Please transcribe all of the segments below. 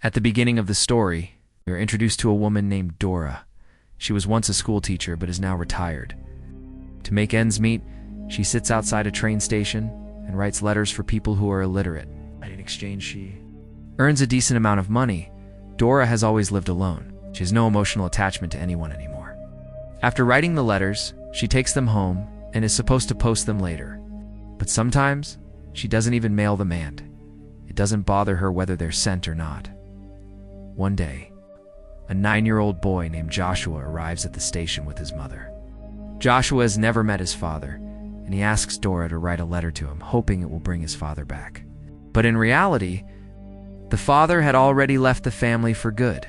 At the beginning of the story, we are introduced to a woman named Dora. She was once a school teacher but is now retired. To make ends meet, she sits outside a train station and writes letters for people who are illiterate. In exchange, she earns a decent amount of money. Dora has always lived alone. She has no emotional attachment to anyone anymore. After writing the letters, she takes them home and is supposed to post them later. But sometimes, she doesn't even mail them and it doesn't bother her whether they're sent or not. One day, a 9-year-old boy named Joshua arrives at the station with his mother. Joshua has never met his father, and he asks Dora to write a letter to him, hoping it will bring his father back. But in reality, the father had already left the family for good.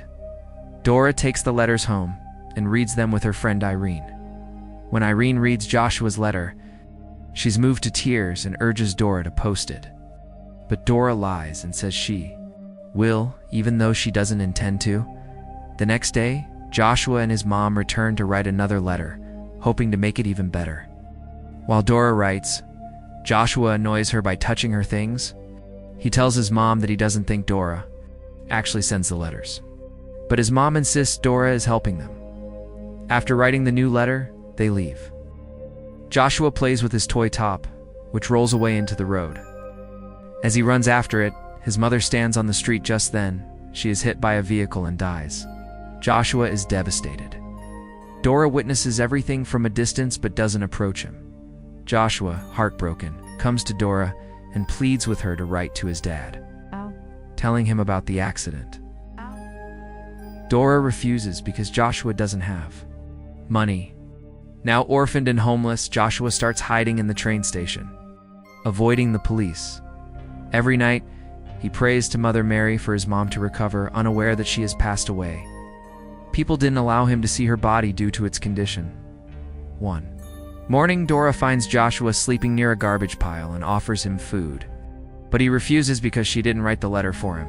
Dora takes the letters home and reads them with her friend Irene. When Irene reads Joshua's letter, she's moved to tears and urges Dora to post it. But Dora lies and says she will, even though she doesn't intend to. The next day, Joshua and his mom return to write another letter, hoping to make it even better. While Dora writes, Joshua annoys her by touching her things. He tells his mom that he doesn't think Dora actually sends the letters. But his mom insists Dora is helping them. After writing the new letter, they leave. Joshua plays with his toy top, which rolls away into the road. As he runs after it, his mother stands on the street just then. She is hit by a vehicle and dies. Joshua is devastated. Dora witnesses everything from a distance but doesn't approach him. Joshua, heartbroken, comes to Dora and pleads with her to write to his dad, telling him about the accident. Dora refuses because Joshua doesn't have money. Now orphaned and homeless, Joshua starts hiding in the train station, avoiding the police. Every night, he prays to Mother Mary for his mom to recover, unaware that she has passed away. People didn't allow him to see her body due to its condition. One morning, Dora finds Joshua sleeping near a garbage pile and offers him food, but he refuses because she didn't write the letter for him.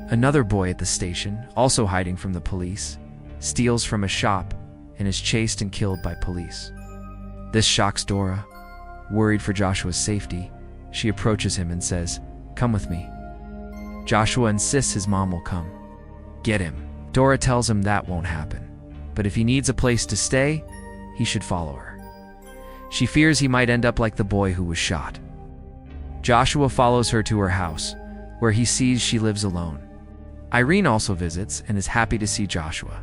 Another boy at the station, also hiding from the police, steals from a shop and is chased and killed by police. This shocks Dora. Worried for Joshua's safety, she approaches him and says, "Come with me." Joshua insists his mom will come get him. Dora tells him that won't happen, but if he needs a place to stay, he should follow her. She fears he might end up like the boy who was shot. Joshua follows her to her house, where he sees she lives alone. Irene also visits and is happy to see Joshua.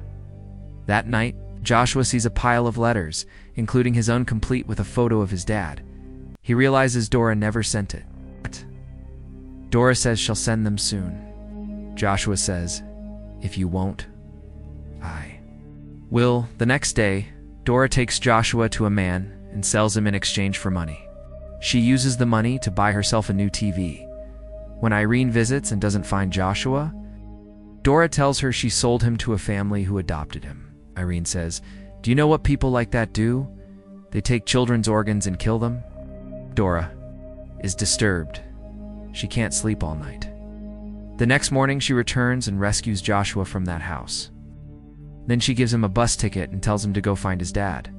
That night, Joshua sees a pile of letters, including his own complete with a photo of his dad. He realizes Dora never sent it. Dora says she'll send them soon. Joshua says, "If you won't, I will." The next day, Dora takes Joshua to a man and sells him in exchange for money. She uses the money to buy herself a new TV. When Irene visits and doesn't find Joshua, Dora tells her she sold him to a family who adopted him. Irene says, "Do you know what people like that do? They take children's organs and kill them." Dora is disturbed. She can't sleep all night. The next morning, she returns and rescues Joshua from that house. Then she gives him a bus ticket and tells him to go find his dad.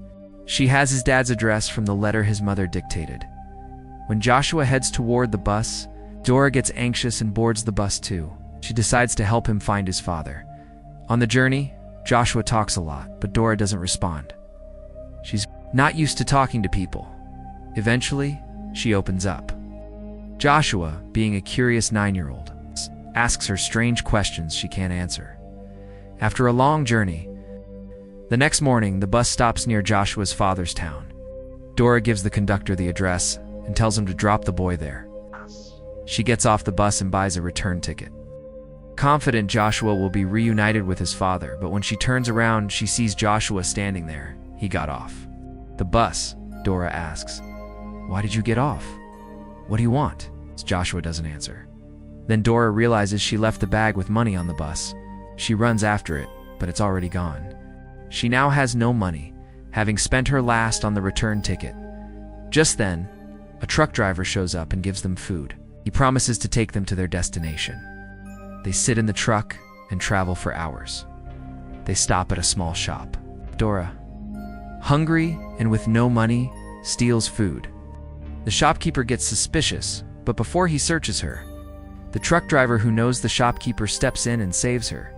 She has his dad's address from the letter his mother dictated. When Joshua heads toward the bus, Dora gets anxious and boards the bus too. She decides to help him find his father. On the journey, Joshua talks a lot, but Dora doesn't respond. She's not used to talking to people. Eventually, she opens up. Joshua, being a curious 9-year-old, asks her strange questions she can't answer. After a long journey, the next morning, the bus stops near Joshua's father's town. Dora gives the conductor the address and tells him to drop the boy there. She gets off the bus and buys a return ticket. Confident Joshua will be reunited with his father, but when she turns around, she sees Joshua standing there. He got off the bus. Dora asks, "Why did you get off? What do you want?" Joshua doesn't answer. Then Dora realizes she left the bag with money on the bus. She runs after it, but it's already gone. She now has no money, having spent her last on the return ticket. Just then, a truck driver shows up and gives them food. He promises to take them to their destination. They sit in the truck and travel for hours. They stop at a small shop. Dora, hungry and with no money, steals food. The shopkeeper gets suspicious, but before he searches her, The truck driver who knows the shopkeeper steps in and saves her.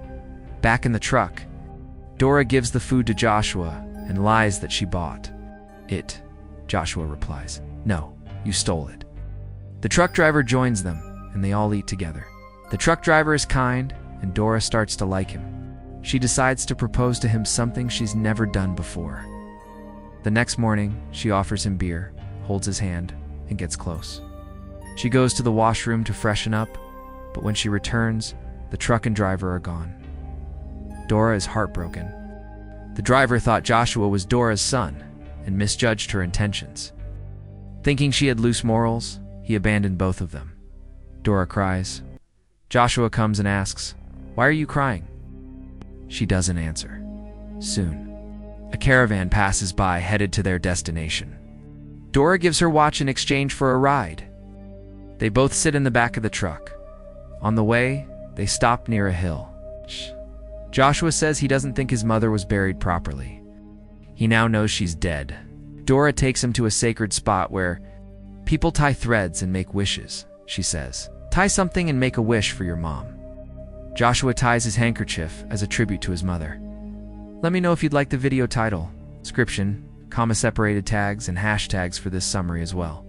Back in the truck, Dora gives the food to Joshua and lies that she bought it. Joshua replies, "No, you stole it." The truck driver joins them, and they all eat together. The truck driver is kind, and Dora starts to like him. She decides to propose to him something she's never done before. The next morning, she offers him beer, holds his hand, and gets close. She goes to the washroom to freshen up, but when she returns, the truck and driver are gone. Dora is heartbroken. The driver thought Joshua was Dora's son and misjudged her intentions. Thinking she had loose morals, he abandoned both of them. Dora cries. Joshua comes and asks, "Why are you crying?" She doesn't answer. Soon, a caravan passes by headed to their destination. Dora gives her watch in exchange for a ride. They both sit in the back of the truck. On the way, they stop near a hill. Joshua says he doesn't think his mother was buried properly. He now knows she's dead. Dora takes him to a sacred spot where people tie threads and make wishes, she says. Tie something and make a wish for your mom. Joshua ties his handkerchief as a tribute to his mother. Let me know if you'd like the video title, description, comma-separated tags, and hashtags for this summary as well.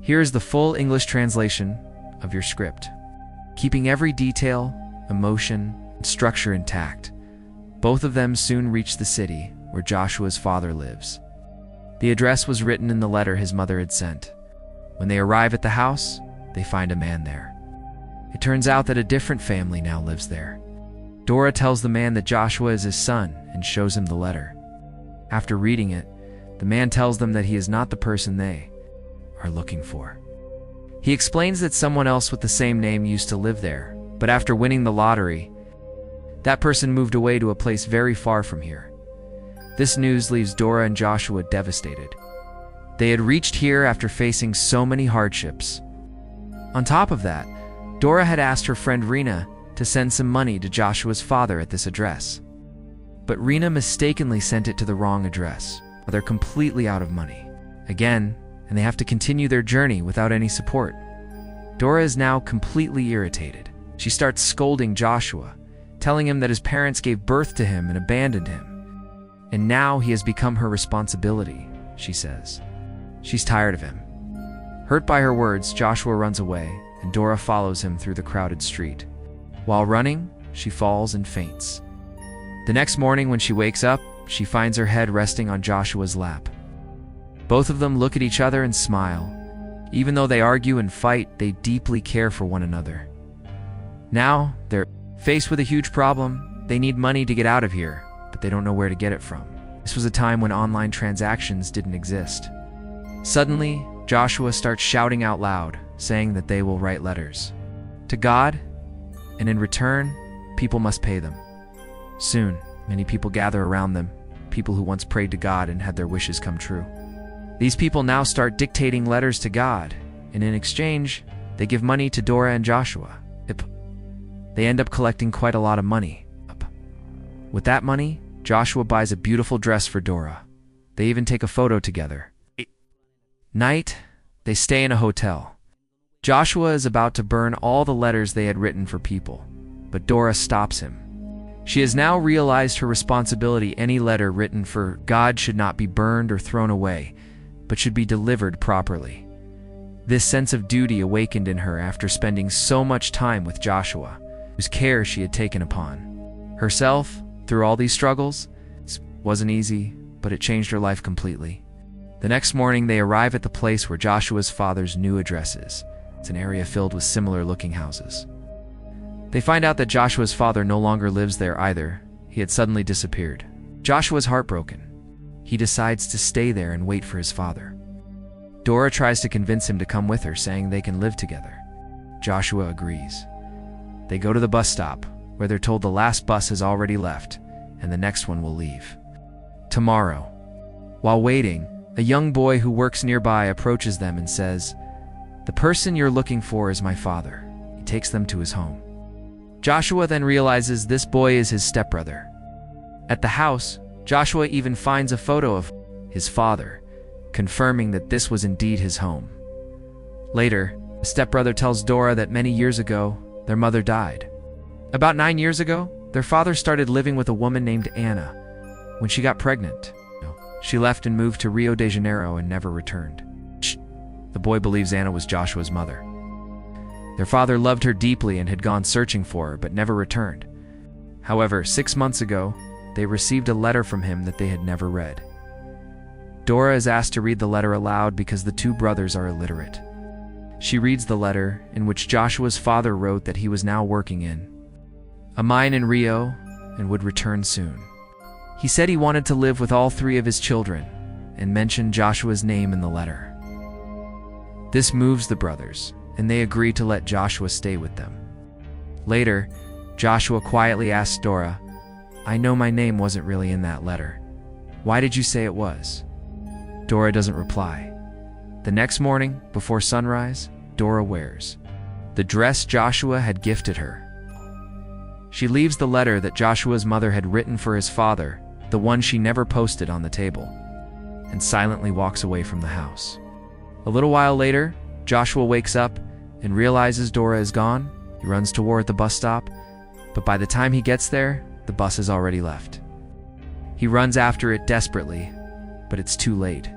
Here is the full English translation of your script. Keeping every detail, emotion, and structure intact, both of them soon reach the city where Joshua's father lives. The address was written in the letter his mother had sent. When they arrive at the house, they find a man there. It turns out that a different family now lives there. Dora tells the man that Joshua is his son and shows him the letter. After reading it, the man tells them that he is not the person they are looking for. He explains that someone else with the same name used to live there, but after winning the lottery, that person moved away to a place very far from here. This news leaves Dora and Joshua devastated. They had reached here after facing so many hardships. On top of that, Dora had asked her friend Rena to send some money to Joshua's father at this address. But Rena mistakenly sent it to the wrong address. They're completely out of money. Again, and they have to continue their journey without any support. Dora is now completely irritated. She starts scolding Joshua, telling him that his parents gave birth to him and abandoned him. And now he has become her responsibility, she says. She's tired of him. Hurt by her words, Joshua runs away, and Dora follows him through the crowded street. While running, she falls and faints. The next morning when she wakes up, she finds her head resting on Joshua's lap. Both of them look at each other and smile. Even though they argue and fight, they deeply care for one another. Now, they're faced with a huge problem. They need money to get out of here, but they don't know where to get it from. This was a time when online transactions didn't exist. Suddenly, Joshua starts shouting out loud, saying that they will write letters to God, and in return, people must pay them. Soon, many people gather around them, people who once prayed to God and had their wishes come true. These people now start dictating letters to God, and in exchange, they give money to Dora and Joshua. They end up collecting quite a lot of money. With that money, Joshua buys a beautiful dress for Dora. They even take a photo together. Night, they stay in a hotel. Joshua is about to burn all the letters they had written for people, but Dora stops him. She has now realized her responsibility. Any letter written for God should not be burned or thrown away, but should be delivered properly. This sense of duty awakened in her after spending so much time with Joshua, whose care she had taken upon herself through all these struggles. It wasn't easy, but it changed her life completely. The next morning, they arrive at the place where Joshua's father's new address is. It's an area filled with similar-looking houses. They find out that Joshua's father no longer lives there either. He had suddenly disappeared. Joshua's heartbroken. He decides to stay there and wait for his father. Dora tries to convince him to come with her, saying they can live together. Joshua agrees. They go to the bus stop, where they're told the last bus has already left, and the next one will leave tomorrow. While waiting, a young boy who works nearby approaches them and says, "The person you're looking for is my father." He takes them to his home. Joshua then realizes this boy is his stepbrother. At the house, Joshua even finds a photo of his father, confirming that this was indeed his home. Later, The stepbrother tells Dora that many years ago, their mother died. About 9 years ago, their father started living with a woman named Anna. When she got pregnant, she left and moved to Rio de Janeiro and never returned. The boy believes Anna was Joshua's mother. Their father loved her deeply and had gone searching for her but never returned. However, 6 months ago, they received a letter from him that they had never read. Dora is asked to read the letter aloud because the two brothers are illiterate. She reads the letter, in which Joshua's father wrote that he was now working in a mine in Rio and would return soon. He said he wanted to live with all 3 of his children and mentioned Joshua's name in the letter. This moves the brothers, and they agree to let Joshua stay with them. Later, Joshua quietly asks Dora, "I know my name wasn't really in that letter. Why did you say it was?" Dora doesn't reply. The next morning, before sunrise, Dora wears the dress Joshua had gifted her. She leaves the letter that Joshua's mother had written for his father, the one she never posted, on the table, and silently walks away from the house. A little while later, Joshua wakes up and realizes Dora is gone. He runs toward the bus stop, but by the time he gets there, the bus has already left. He runs after it desperately, but it's too late.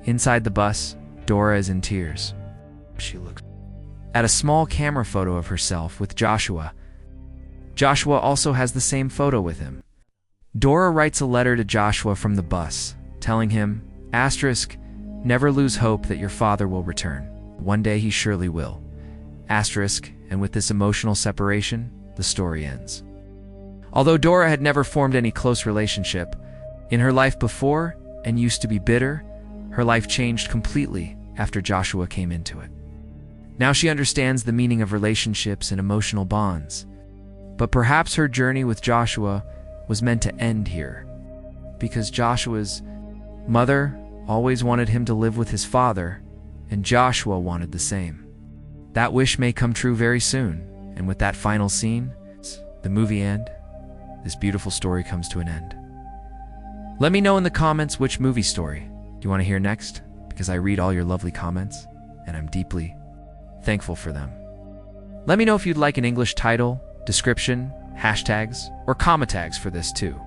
Inside the bus, Dora is in tears. She looks at a small camera photo of herself with Joshua. Joshua also has the same photo with him. Dora writes a letter to Joshua from the bus, telling him, *, never lose hope that your father will return. One day he surely will. *, and with this emotional separation, the story ends. Although Dora had never formed any close relationship in her life before and used to be bitter, her life changed completely after Joshua came into it. Now she understands the meaning of relationships and emotional bonds. But perhaps her journey with Joshua was meant to end here, because Joshua's mother always wanted him to live with his father, and Joshua wanted the same. That wish may come true very soon, and with that final scene, the movie end, this beautiful story comes to an end. Let me know in the comments which movie story you want to hear next, because I read all your lovely comments, and I'm deeply thankful for them. Let me know if you'd like an English title, description, hashtags, or comma tags for this too.